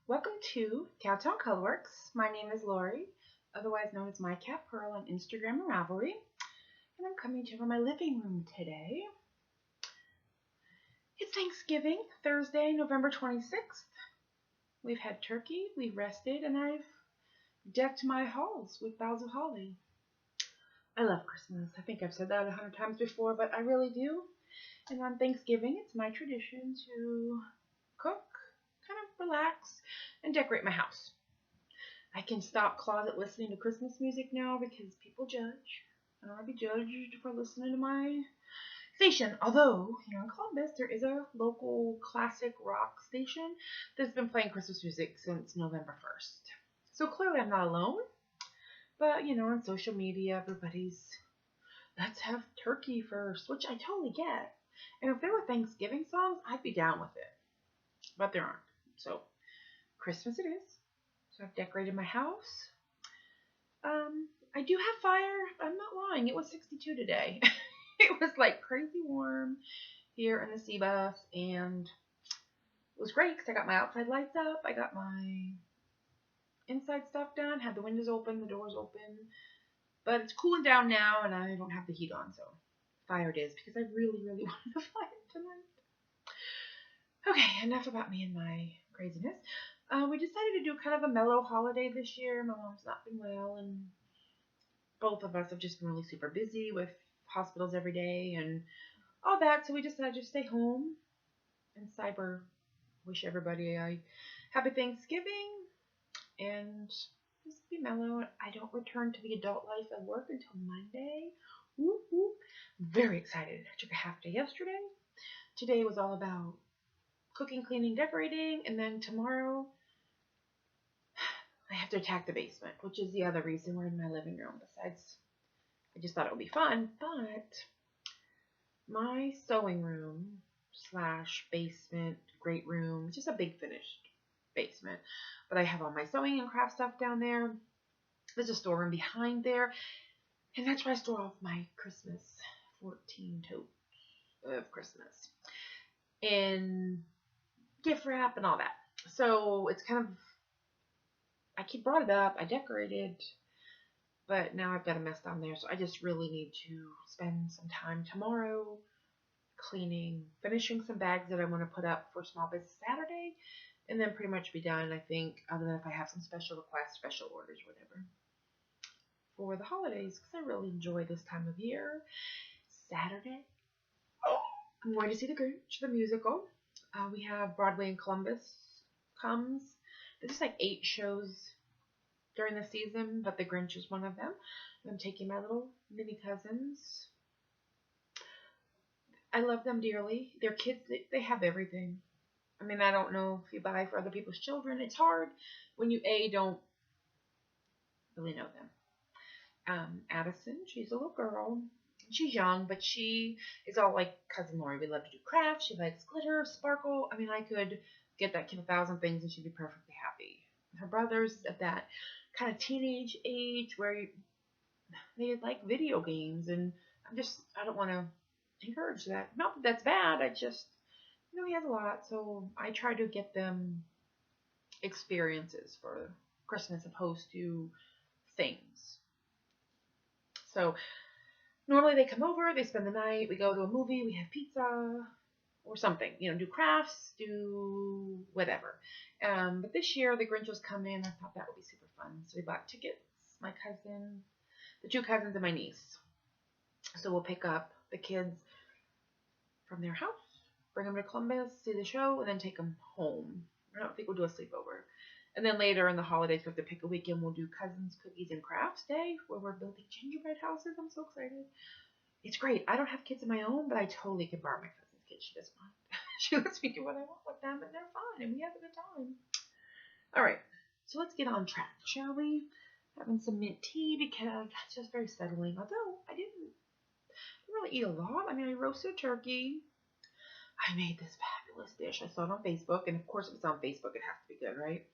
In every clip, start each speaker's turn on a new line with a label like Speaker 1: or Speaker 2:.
Speaker 1: Welcome to Cowtown Colorworks. My name is Lori, otherwise known as My Cat Pearl on Instagram and Ravelry, and I'm coming to you from my living room today. It's Thanksgiving, Thursday, November 26th. We've had turkey, we've rested, and I've decked my halls with boughs of holly. I love Christmas. I think I've said that 100 times before, but I really do. And on Thanksgiving, it's my tradition to cook, kind of relax, and decorate my house. I can stop closet listening to Christmas music now because people judge. I don't want to be judged for listening to my station. Although, here in Columbus, there is a local classic rock station that's been playing Christmas music since November 1st. So clearly I'm not alone. But, on social media, everybody's, let's have turkey first, which I totally get. And if there were Thanksgiving songs, I'd be down with it. But there aren't. So, Christmas it is. So I've decorated my house. I do have fire. I'm not lying. It was 62 today. It was like crazy warm here in the Seabuff, and it was great because I got my outside lights up. I got my inside stuff done. Had the windows open, the doors open. But it's cooling down now, and I don't have the heat on, so fire it is because I really, really wanted a fire tonight. Okay, enough about me and my craziness. We decided to do kind of a mellow holiday this year. My mom's not been well, and both of us have just been really super busy with hospitals every day and all that. So we decided to stay home and cyber wish everybody a happy Thanksgiving and just be mellow. I don't return to the adult life at work until Monday. Whoop, whoop. Very excited. I took a half day yesterday. Today was all about cooking, cleaning, decorating, and then tomorrow I have to attack the basement, which is the other reason we're in my living room. Besides, I just thought it would be fun, but my sewing room slash basement, great room, just a big finished basement. But I have all my sewing and craft stuff down there. There's a storeroom behind there, and that's where I store all of my Christmas 14 totes of Christmas and gift wrap and all that. So it's kind of, I brought it up, I decorated, but now I've got a mess down there. So I just really need to spend some time tomorrow cleaning, finishing some bags that I want to put up for Small Business Saturday, and then pretty much be done, I think, other than if I have some special requests, special orders, whatever, for the holidays, because I really enjoy this time of year. Saturday, I'm going to see The Grinch, the musical. We have Broadway in Columbus comes. There's like 8 shows during the season, but The Grinch is one of them. I'm taking my little mini cousins. I love them dearly. They're kids. They have everything. I mean, I don't know if you buy for other people's children. It's hard when you don't really know them. Addison, she's a little girl. She's young, but she is all like Cousin Lori. We love to do crafts. She likes glitter, sparkle. I mean, I could get that kid 1,000 things and she'd be perfectly happy. Her brother's at that kind of teenage age where they like video games, and I don't want to encourage that. Not that that's bad. I just, he has a lot, so I try to get them experiences for Christmas opposed to things. So normally they come over, they spend the night, we go to a movie, we have pizza or something, do crafts, do whatever. But this year the Grinch was coming in. I thought that would be super fun. So we bought tickets, my cousin, the 2 cousins and my niece. So we'll pick up the kids from their house, bring them to Columbus, see the show, and then take them home. I don't think we'll do a sleepover. And then later in the holidays, we have to pick a weekend. We'll do Cousins Cookies and Crafts Day, where we're building gingerbread houses. I'm so excited. It's great. I don't have kids of my own, but I totally can borrow my cousin's kids. She doesn't mind. She lets me do what I want with them, and they're fine, and we have a good time. All right, so let's get on track, shall we? Having some mint tea because it's just very settling. Although I didn't really eat a lot. I mean, I roasted turkey. I made this fabulous dish. I saw it on Facebook, and of course, if it's on Facebook, it has to be good, right?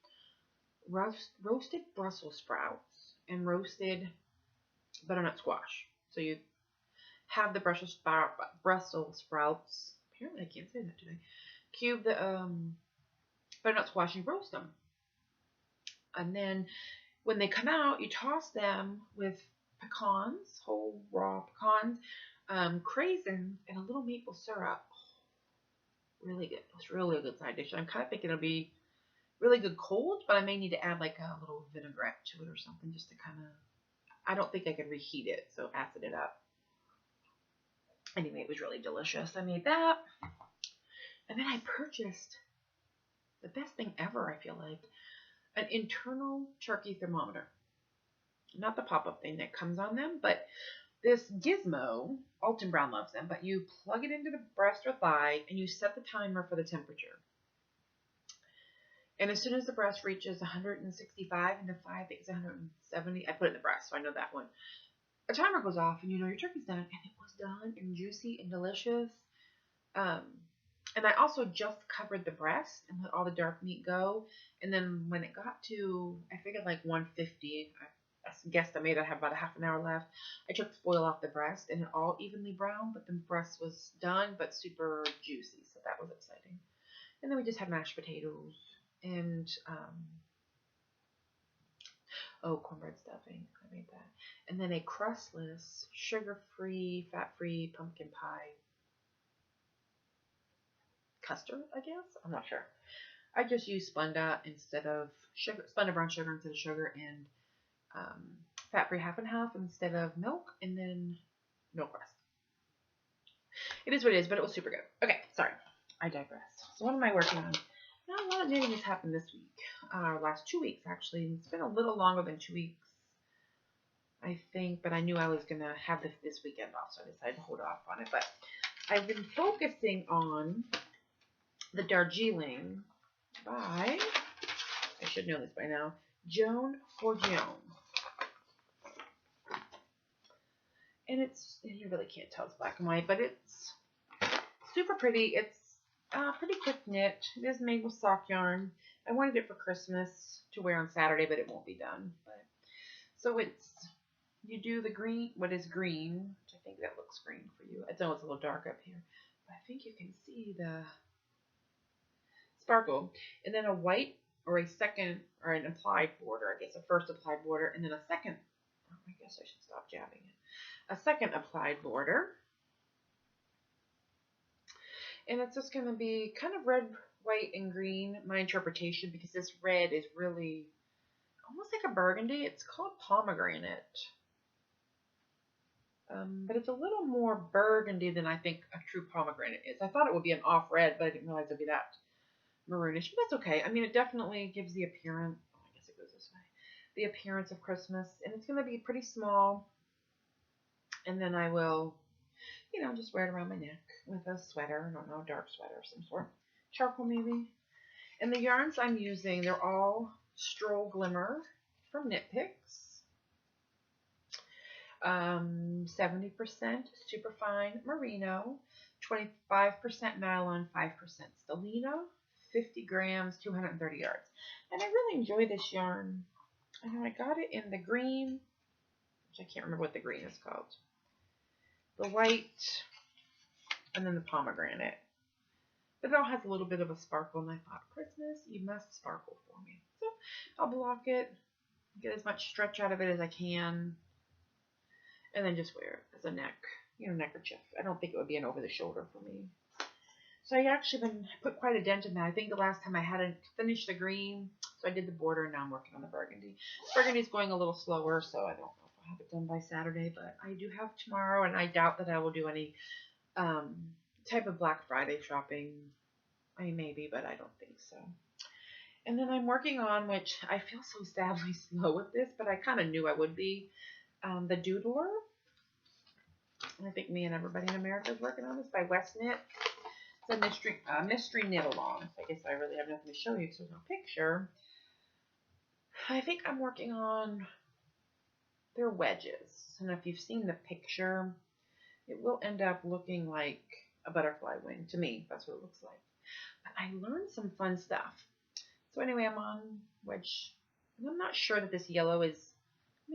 Speaker 1: Roasted Brussels sprouts and roasted butternut squash. So you have the Brussels sprouts. Apparently, I can't say that today. Cube the butternut squash and roast them. And then when they come out, you toss them with pecans, whole raw pecans, craisins, and a little maple syrup. Really good. It's really a good side dish. I'm kind of thinking it'll be really good cold, but I may need to add like a little vinaigrette to it or something just to kind of, I don't think I can reheat it, so acid it up. Anyway, it was really delicious. I made that. And then I purchased the best thing ever, I feel like, an internal turkey thermometer. Not the pop-up thing that comes on them, but this gizmo. Alton Brown loves them, but you plug it into the breast or thigh and you set the timer for the temperature. And as soon as the breast reaches 165 and the thigh, I think it's 170, I put it in the breast, so I know that one. A timer goes off and you know your turkey's done, and it was done and juicy and delicious. And I also just covered the breast and let all the dark meat go. And then when it got to, I figured like 150, I guesstimate I have about a half an hour left. I took the foil off the breast and it all evenly browned, but the breast was done but super juicy, so that was exciting. And then we just had mashed potatoes and cornbread stuffing. I made that. And then a crustless, sugar-free, fat-free pumpkin pie custard, I guess. I'm not sure. I just used Splenda instead of sugar, Splenda brown sugar instead of sugar, and fat-free half and half instead of milk, and then milk rest. It is what it is, but it was super good. Okay, sorry. I digress. So what am I working on? Now, a lot of knitting has happened this week. Last 2 weeks, actually. It's been a little longer than 2 weeks, I think, but I knew I was going to have this weekend off, so I decided to hold off on it. But I've been focusing on the Darjeeling by, I should know this by now, Joan Forgione. And it's, you really can't tell it's black and white, but it's super pretty. It's pretty quick knit. It is made with sock yarn. I wanted it for Christmas to wear on Saturday, but it won't be done. So it's, you do the green, what is green, which I think that looks green for you. I know it's a little dark up here, but I think you can see the sparkle. And then a white or a second, or an applied border, I guess a first applied border, and then a second, I guess I should stop jabbing it, a second applied border. And it's just going to be kind of red, white, and green, my interpretation, because this red is really almost like a burgundy. It's called pomegranate. But it's a little more burgundy than I think a true pomegranate is. I thought it would be an off red, but I didn't realize it would be that maroonish. But that's okay. I mean, it definitely gives the appearance, I guess it goes this way, the appearance of Christmas. And it's going to be pretty small. And then I will, just wear it around my neck with a sweater. I don't know, a dark sweater of some sort. Charcoal maybe. And the yarns I'm using, they're all Stroll Glimmer from Knit Picks. 70% superfine merino, 25% nylon, 5% stellina, 50 grams, 230 yards. And I really enjoy this yarn. I know I got it in the green, which I can't remember what the green is called. The white, and then the pomegranate. But it all has a little bit of a sparkle, and I thought, Christmas, you must sparkle for me. So I'll block it, get as much stretch out of it as I can, and then just wear it as a neckerchief. I don't think it would be an over the shoulder for me. So I actually put quite a dent in that. I think the last time I hadn't finished the green, so I did the border, and now I'm working on the burgundy. Burgundy's going a little slower, so I don't know if I'll have it done by Saturday, but I do have tomorrow, and I doubt that I will do any type of Black Friday shopping. I mean, maybe, but I don't think so. And then I'm working on, which I feel so sadly slow with this, but I kind of knew I would be, the Doodler. I think me and everybody in America is working on this by West Knit. It's a mystery knit along. So I guess I really have nothing to show you because there's no picture. I think I'm working on their wedges. And if you've seen the picture, it will end up looking like a butterfly wing. To me, that's what it looks like. But I learned some fun stuff. So anyway, I'm on wedge. And I'm not sure that this yellow is,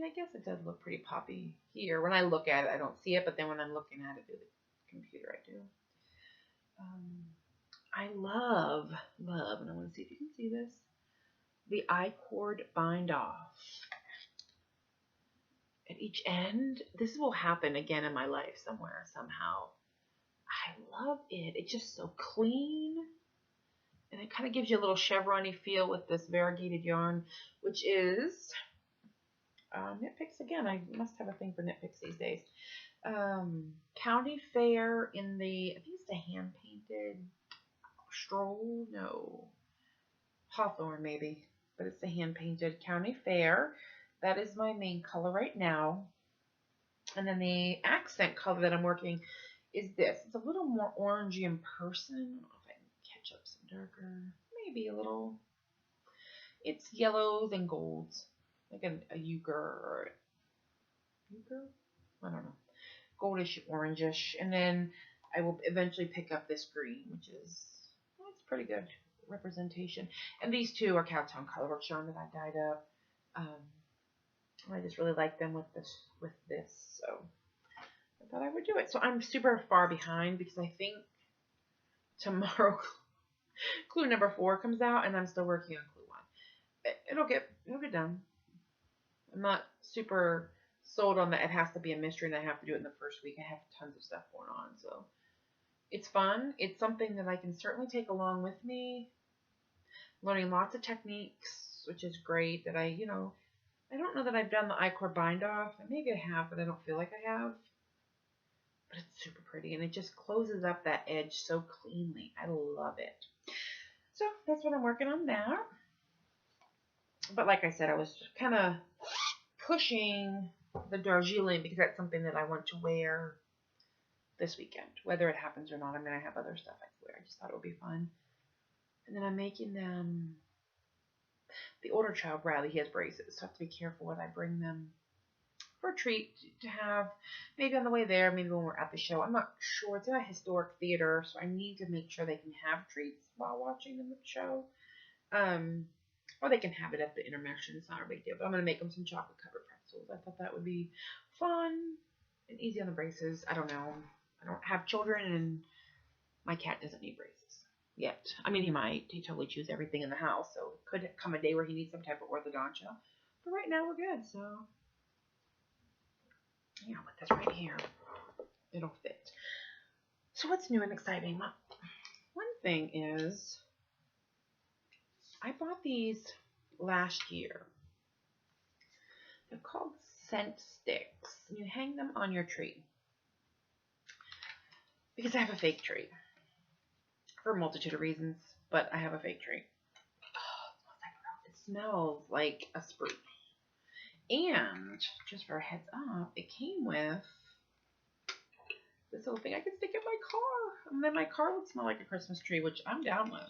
Speaker 1: I guess it does look pretty poppy here. When I look at it, I don't see it, but then when I'm looking at it through the computer, I do. I love, and I want to see if you can see this, the I-cord bind off at each end. This will happen again in my life somewhere, somehow. I love it. It's just so clean. And it kind of gives you a little chevron-y feel with this variegated yarn, which is Knit Picks again. I must have a thing for Knit Picks these days. County Fair in the, I think it's the hand-painted Stroll? No. Hawthorne, maybe. But it's the hand-painted County Fair. That is my main color right now. And then the accent color that I'm working is this. It's a little more orangey in person. I don't know if I can catch up some darker. Maybe a little. It's yellows and golds. Like a euchre or euchre? I don't know. Goldish, orangish. And then I will eventually pick up this green, which is, well, it's pretty good representation. And these two are Cowtown Colorworks yarn that I dyed up. I just really like them with this, so I thought I would do it. So I'm super far behind because I think tomorrow clue number 4 comes out, and I'm still working on clue 1. It'll get done. I'm not super sold on that it has to be a mystery and I have to do it in the first week. I have tons of stuff going on, so it's fun. It's something that I can certainly take along with me. Learning lots of techniques, which is great. That I don't know that I've done the I-cord bind off. Maybe I have, but I don't feel like I have. But it's super pretty, and it just closes up that edge so cleanly. I love it. So that's what I'm working on now. But like I said, I was kind of pushing the Darjeeling because that's something that I want to wear this weekend. Whether it happens or not, I'm going to have other stuff I can wear. I just thought it would be fun. And then I'm making them, the older child, Bradley, he has braces, so I have to be careful when I bring them for a treat to have, maybe on the way there, maybe when we're at the show. I'm not sure. It's in a historic theater, so I need to make sure they can have treats while watching the show. Or they can have it at the intermission. It's not a big deal, but I'm going to make them some chocolate-covered pretzels. I thought that would be fun and easy on the braces. I don't know. I don't have children, and my cat doesn't need braces yet. I mean, he might. He totally chews everything in the house, so it could come a day where he needs some type of orthodontia. But right now, we're good, so yeah, I'll put this right here. It'll fit. So what's new and exciting? One thing is, I bought these last year. They're called scent sticks. You hang them on your tree. Because I have a fake tree. For a multitude of reasons, but I have a fake tree. Oh, it smells like a spruce. And, just for a heads up, it came with this little thing I could stick in my car. And then my car would smell like a Christmas tree, which I'm down with.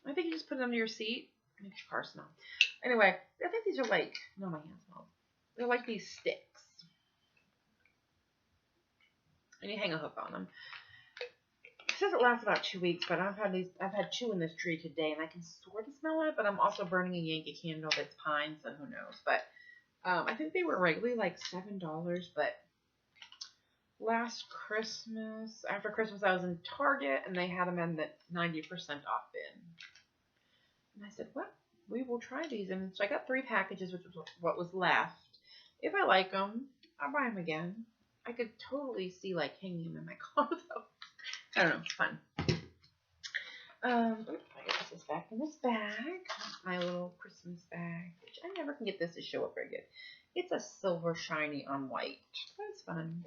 Speaker 1: I think you just put it under your seat. Makes your car smell. Anyway, I think these are like, no, my hand smells. They're like these sticks. And you hang a hook on them. It says it lasts about 2 weeks, but I've had 2 in this tree today, and I can sort of smell it, but I'm also burning a Yankee candle that's pine, so who knows. But I think they were regularly like $7, but last Christmas, after Christmas, I was in Target, and they had them in the 90% off bin. And I said, well, we will try these. And so I got 3 packages, which was what was left. If I like them, I'll buy them again. I could totally see like hanging them in my car, though. I don't know, it's fun. I guess this is back in this bag. My little Christmas bag, which I never can get this to show up very good. It's a silver shiny on white. That's fun.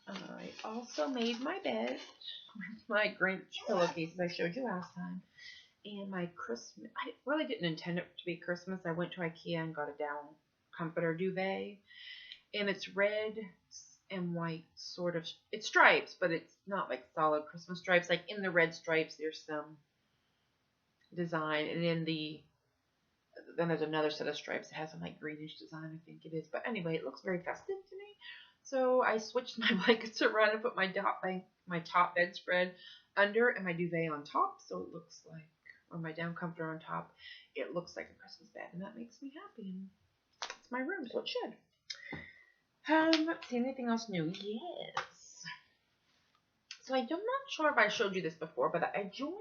Speaker 1: I also made my bed with my Grinch pillowcases I showed you last time. And my Christmas, I really didn't intend it to be Christmas. I went to IKEA and got a down comforter duvet. And it's red and white, sort of. It's stripes, but it's not like solid Christmas stripes. Like in the red stripes, there's some design, and then there's another set of stripes that has some like greenish design, I think it is. But anyway, it looks very festive to me. So I switched my blankets around and put my top bedspread under and my duvet on top, so it looks like, or my down comforter on top, it looks like a Christmas bed, and that makes me happy. And it's my room, so it should. Let's see, anything else new? Yes. So I'm not sure if I showed you this before, but I joined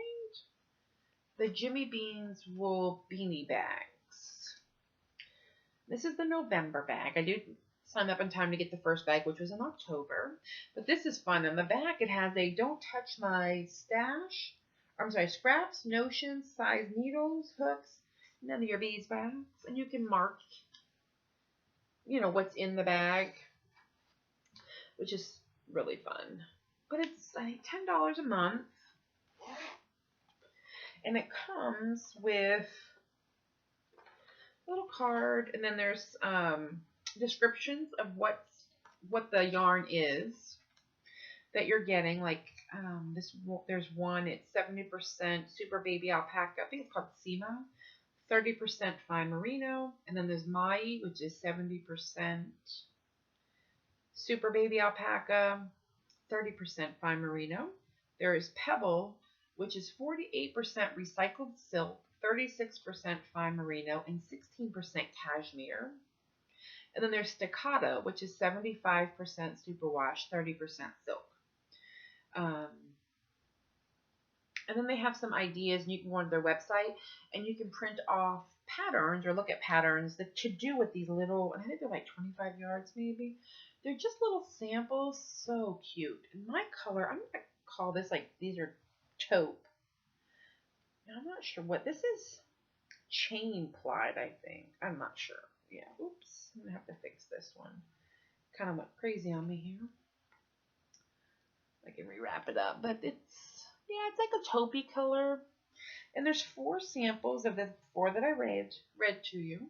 Speaker 1: the Jimmy Beans wool beanie bags. This is the November bag. I do sign up in time to get the first bag, which was in October. But this is fun. On the back, it has a don't touch my stash. I'm sorry, scraps, notions, size needles, hooks, none of your beeswax. And you can mark, what's in the bag, which is really fun. But it's, I think, $10 a month. And it comes with a little card, and then there's descriptions of what the yarn is that you're getting. Like there's one, it's 70% super baby alpaca. I think it's called Sima. 30% fine merino, and then there's Mai, which is 70% super baby alpaca, 30% fine merino. There is Pebble, which is 48% recycled silk, 36% fine merino, and 16% cashmere. And then there's Staccato, which is 75% superwash, 30% silk. And then they have some ideas, and you can go on their website, and you can print off patterns or look at patterns that to do with these little, I think they're like 25 yards maybe. They're just little samples, so cute. And my color, I'm going to call this, like, these are taupe. And I'm not sure what, this is chain plied, I think. I'm not sure. Yeah, oops, I'm going to have to fix this one. Kind of went crazy on me here. I can rewrap it up, but it's like a taupey color. And there's 4 samples of the 4 that I read to you.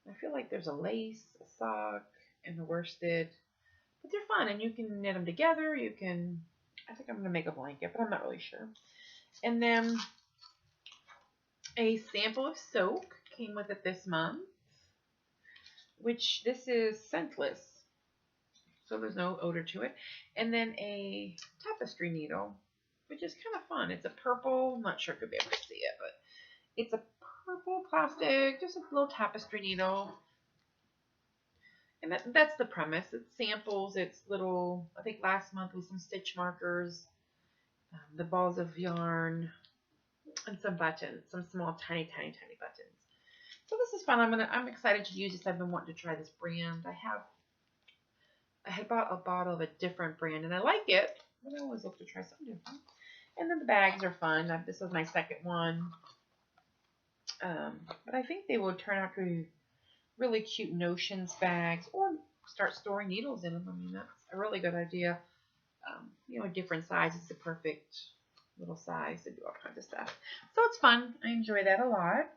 Speaker 1: I feel like there's a lace, a sock, and a worsted. But they're fun, and you can knit them together. I think I'm going to make a blanket, but I'm not really sure. And then a sample of soak came with it this month, which this is scentless, so there's no odor to it. And then a tapestry needle, which is kind of fun. It's a purple, I'm not sure if you'll be able to see it, but it's a purple plastic, just a little tapestry needle. And that's the premise. It's samples, it's little, I think last month was some stitch markers, the balls of yarn, and some buttons, some small, tiny, tiny, tiny buttons. So this is fun. I'm excited to use this. I've been wanting to try this brand. I had bought a bottle of a different brand, and I like it, but I always look to try something different. And then the bags are fun. This was my second one. But I think they will turn out to be really cute notions bags, or start storing needles in them. I mean, that's a really good idea. Different sizes, the perfect little size to do all kinds of stuff. So it's fun. I enjoy that a lot.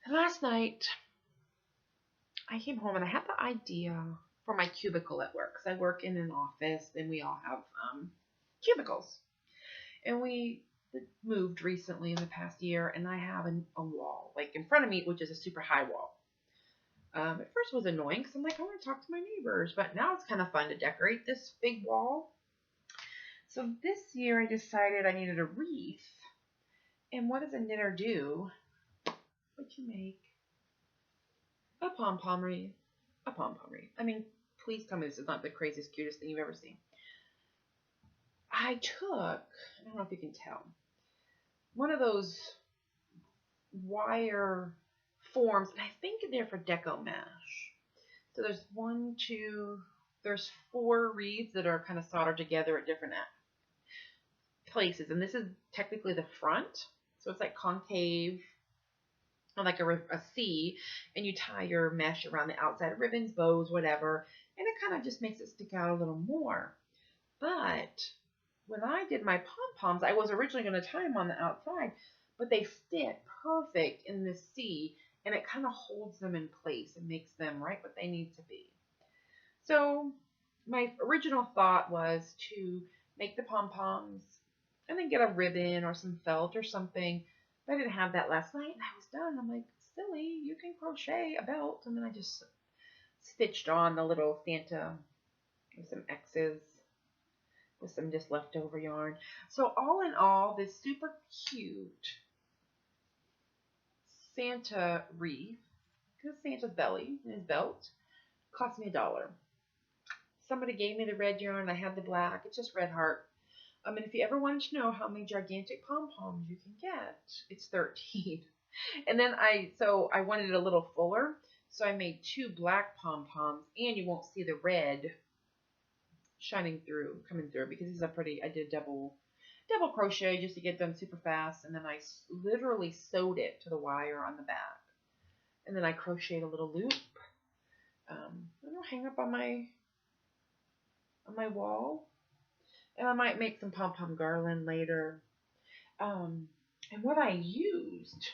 Speaker 1: And last night, I came home and I had the idea for my cubicle at work. Because I work in an office, and we all have cubicles. And we moved recently in the past year, and I have a wall, like in front of me, which is a super high wall. At first it was annoying, because I'm like, I want to talk to my neighbors. But now it's kind of fun to decorate this big wall. So this year I decided I needed a wreath. And what does a knitter do? What you make? A pom-pom wreath. A pom-pom wreath. I mean, please tell me this is not the craziest, cutest thing you've ever seen. I don't know if you can tell, one of those wire forms, and I think they're for deco mesh. So there's 4 wreaths that are kind of soldered together at different places, and this is technically the front, so it's like concave, or like a C, and you tie your mesh around the outside, ribbons, bows, whatever, and it kind of just makes it stick out a little more. But when I did my pom-poms, I was originally going to tie them on the outside, but they fit perfect in this C, and it kind of holds them in place and makes them right what they need to be. So my original thought was to make the pom-poms and then get a ribbon or some felt or something. But I didn't have that last night, and I was done. I'm like, silly, you can crochet a belt. And then I just stitched on the little Santa with some X's, with some just leftover yarn. So all in all, this super cute Santa wreath, because Santa's belly and his belt, cost me $1. Somebody gave me the red yarn. I had the black. It's just red heart And if you ever wanted to know how many gigantic pom-poms you can get, it's 13. And then I wanted it a little fuller, so I made 2 black pom-poms, and you won't see the red shining through, coming through, because these are pretty. I did double crochet just to get them super fast, and then I literally sewed it to the wire on the back, and then I crocheted a little loop. It'll hang up on my wall, and I might make some pom-pom garland later. And what I used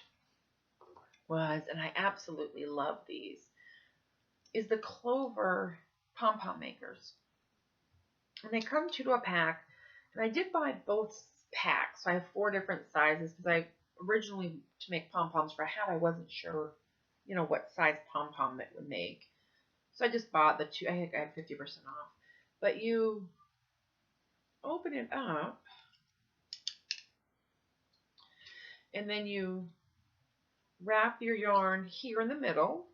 Speaker 1: was, and I absolutely love these, is the Clover pom-pom makers. And they come 2 to a pack. And I did buy both packs. So I have 4 different sizes because I originally, to make pom-poms for a hat, I wasn't sure, what size pom-pom it would make. So I just bought the 2. I think I had 50% off. But you open it up, and then you wrap your yarn here in the middle.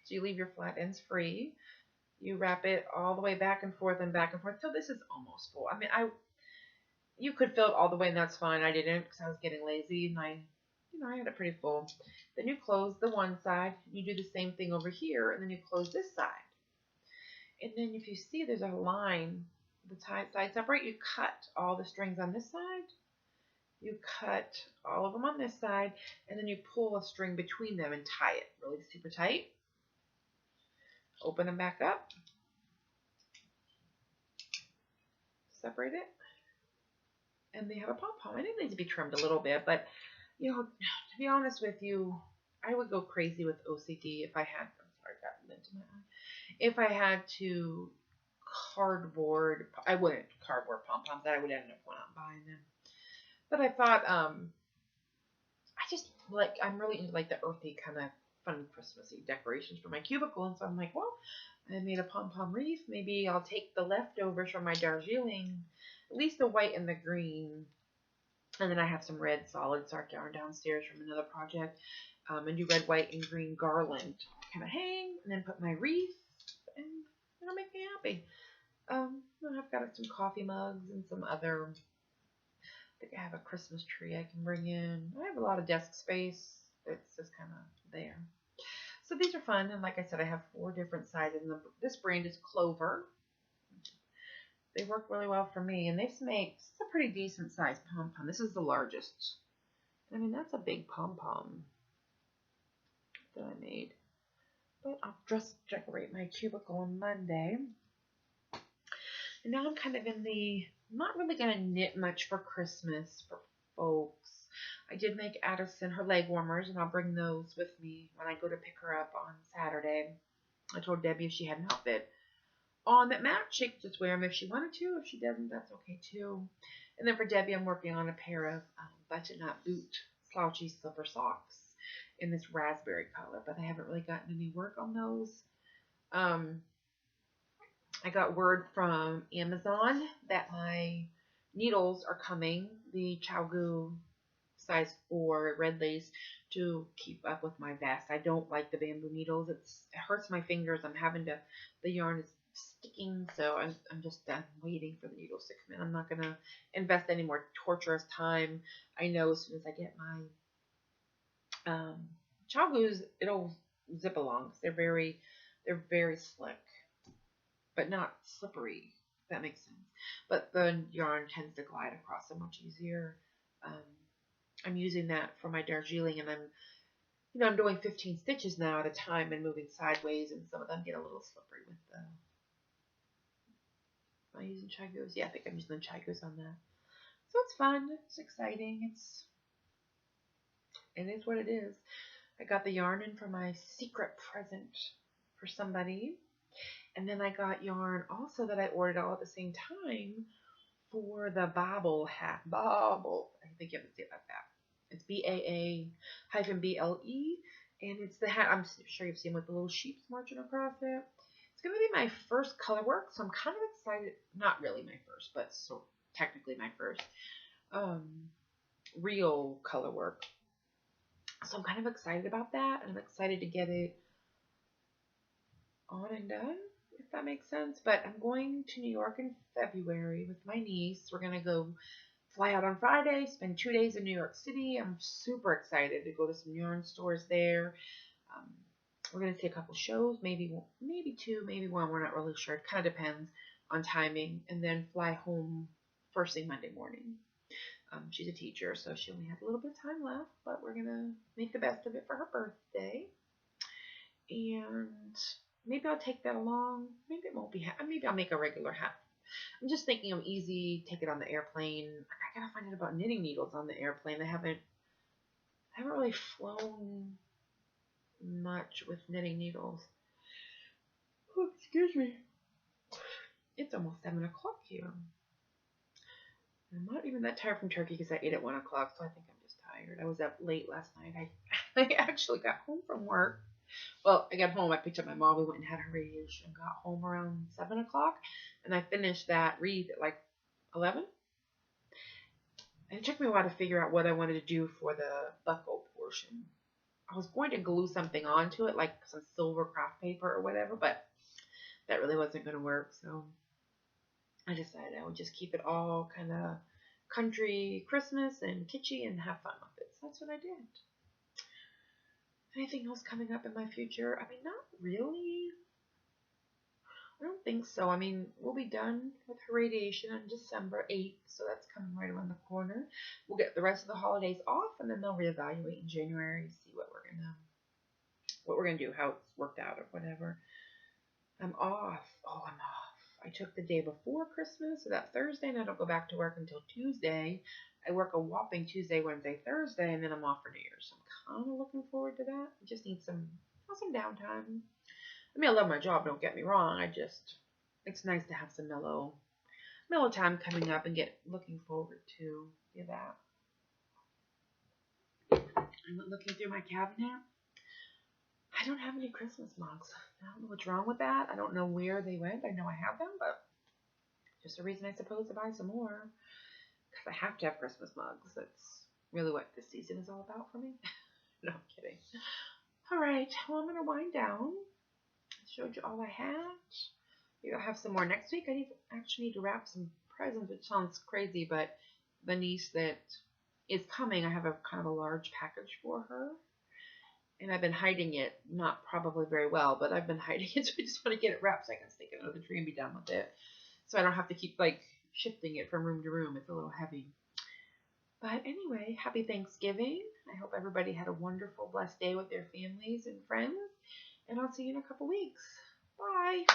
Speaker 1: So you leave your flat ends free. You wrap it all the way back and forth till this is almost full. I mean, you could fill it all the way, and that's fine. I didn't because I was getting lazy, and I had it pretty full. Then you close the one side. You do the same thing over here, and then you close this side. And then if you see there's a line, the side separate, you cut all the strings on this side. You cut all of them on this side, and then you pull a string between them and tie it really super tight. Open them back up. Separate it. And they have a pom-pom. And it needs to be trimmed a little bit, but, to be honest with you, I would go crazy with OCD if I had, if I had to cardboard, I wouldn't cardboard pom-poms. I would end up not buying them. But I thought, I'm really into the earthy kind of fun Christmassy decorations for my cubicle. And so I'm like, well, I made a pom-pom wreath. Maybe I'll take the leftovers from my Darjeeling, at least the white and the green. And then I have some red solid sark yarn downstairs from another project. And do red, white, and green garland. Kind of hang, and then put my wreath, and it'll make me happy. I've got some coffee mugs and some other, I think I have a Christmas tree I can bring in. I have a lot of desk space. It's just kind of there. So these are fun, and like I said, I have 4 different sizes. And this brand is Clover. They work really well for me, and this is a pretty decent size pom-pom. This is the largest. I mean, that's a big pom-pom that I made. But I'll just decorate my cubicle on Monday. And now I'm kind of I'm not really going to knit much for Christmas for folks. I did make Addison her leg warmers, and I'll bring those with me when I go to pick her up on Saturday. I told Debbie if she had an outfit on that match, she could just wear them if she wanted to. If she doesn't, that's okay too. And then for Debbie, I'm working on a pair of button-up boot slouchy silver socks in this raspberry color, but I haven't really gotten any work on those. I got word from Amazon that my needles are coming, the Cowtown size 4 red lace, to keep up with my vest. I don't like the bamboo needles. It hurts my fingers. The yarn is sticking, so I'm just done waiting for the needles to come in. I'm not going to invest any more torturous time. I know as soon as I get my Cowtown's, it'll zip along. They're very slick, but not slippery, if that makes sense. But the yarn tends to glide across so much easier. I'm using that for my Darjeeling, and I'm doing 15 stitches now at a time and moving sideways, and some of them get a little slippery with the. Am I using Cowtown's? Yeah, I think I'm using the Cowtown's on that. So it's fun. It's exciting. It is what it is. I got the yarn in for my secret present for somebody. And then I got yarn also that I ordered all at the same time for the bobble hat. Bobble. I think you have to say it like that. It's BAA-BLE. And it's the hat, I'm sure you've seen, with the little sheeps marching across it. It's going to be my first Colorworks, so I'm kind of excited. Not really my first, but so technically my first real Colorwork. So I'm kind of excited about that, and I'm excited to get it on and done. if that makes sense. But I'm going to New York in February with my niece. We're going to go fly out on Friday, spend 2 days in New York City. I'm super excited to go to some yarn stores there. Um, we're going to see a couple shows, maybe two, maybe one. We're not really sure. It kind of depends on timing. And then fly home first thing Monday morning. She's a teacher, so she only has a little bit of time left, but we're going to make the best of it for her birthday. And maybe I'll take that along. Maybe it won't be maybe I'll make a regular hat. I'm just thinking of easy, take it on the airplane. I gotta find out about knitting needles on the airplane. I haven't really flown much with knitting needles. Oh, excuse me. It's almost 7 o'clock here. I'm not even that tired from turkey because I ate at 1 o'clock, so I think I'm just tired. I was up late last night. I actually got home from work. Well, I got home, I picked up my mom, we went and had her radiation, got home around 7 o'clock, and I finished that read at like 11. And it took me a while to figure out what I wanted to do for the buckle portion. I was going to glue something onto it, like some silver craft paper or whatever, but that really wasn't going to work, so I decided I would just keep it all kind of country Christmas and kitschy and have fun with it. So that's what I did. Anything else coming up in my future? I mean, not really. I don't think so. I mean, we'll be done with her radiation on December 8th, so that's coming right around the corner. We'll get the rest of the holidays off, and then they'll reevaluate in January, see what we're gonna do, how it's worked out or whatever. I'm off. Oh, I'm off. I took the day before Christmas, so that Thursday, and I don't go back to work until Tuesday. I work a whopping Tuesday, Wednesday, Thursday, and then I'm off for New Year's. So I'm kind of looking forward to that. I just need some downtime. I mean, I love my job, don't get me wrong. It's nice to have some mellow time coming up and looking forward to that. I'm looking through my cabinet. I don't have any Christmas mugs. I don't know what's wrong with that. I don't know where they went. I know I have them, but just a reason, I suppose, to buy some more. Because I have to have Christmas mugs. That's really what this season is all about for me. No, I'm kidding. All right. Well, I'm going to wind down. I showed you all I had. Maybe I'll have some more next week. I actually need to wrap some presents, which sounds crazy, but the niece that is coming, I have a kind of a large package for her. And I've been hiding it, not probably very well, but I've been hiding it, so I just want to get it wrapped so I can stick it under the tree and be done with it. So I don't have to keep, like, shifting it from room to room. It's a little heavy. But anyway, happy Thanksgiving. I hope everybody had a wonderful, blessed day with their families and friends. And I'll see you in a couple weeks. Bye.